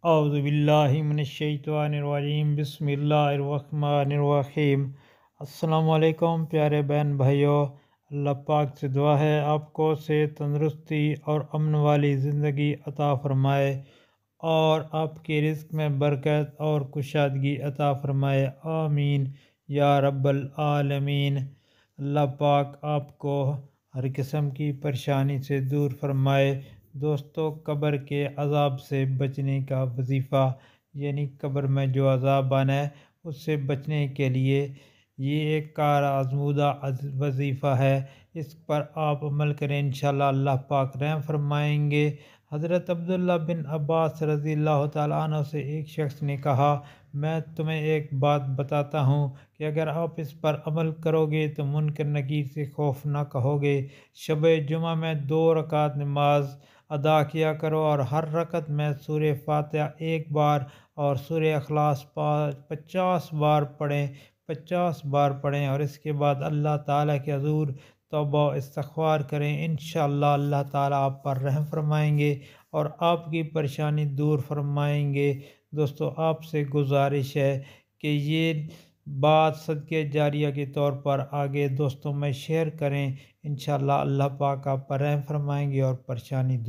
اعوذ باللہ من الشیطان الرجیم، بسم اللہ الرحمن الرحیم۔ السلام علیکم پیارے بہن بھائیوں، اللہ پاک سے دعا ہے آپ کو صحت، تندرستی اور امن والی زندگی عطا فرمائے اور آپ کے رزق میں برکت اور کشادگی عطا فرمائے، آمین یا رب العالمین۔ اللہ پاک آپ کو ہر قسم کی پریشانی سے دور فرمائے۔ دوستو، قبر کے عذاب سے بچنے کا وظیفہ، یعنی قبر میں جو عذاب آنا ہے اس سے بچنے کے لیے یہ ایک کار آزمودہ وظیفہ ہے، اس پر آپ عمل کریں، انشاءاللہ اللہ پاک رحم فرمائیں گے۔ حضرت عبداللہ بن عباس رضی اللہ تعالیٰ عنہ سے ایک شخص نے کہا، میں تمہیں ایک بات بتاتا ہوں کہ اگر آپ اس پر عمل کرو گے تو منکر نکیر سے خوف نہ کہو گے۔ شب جمعہ میں 2 رکعت نماز ادا کیا کرو اور ہر رکعت میں سورہ فاتحہ 1 بار اور سورہ اخلاص 50 بار پڑھیں، 50 بار پڑھیں اور اس کے بعد اللہ تعالیٰ کے حضور توبہ و استغفار کریں، انشاءاللہ اللہ تعالیٰ آپ پر رحم فرمائیں گے اور آپ کی پریشانی دور فرمائیں گے۔ دوستو، آپ سے گزارش ہے کہ یہ بات صدقہ جاریہ کے طور پر آگے دوستوں میں شیئر کریں، انشاءاللہ اللہ پاک آپ پر رحم فرمائیں گے اور پریشانی دور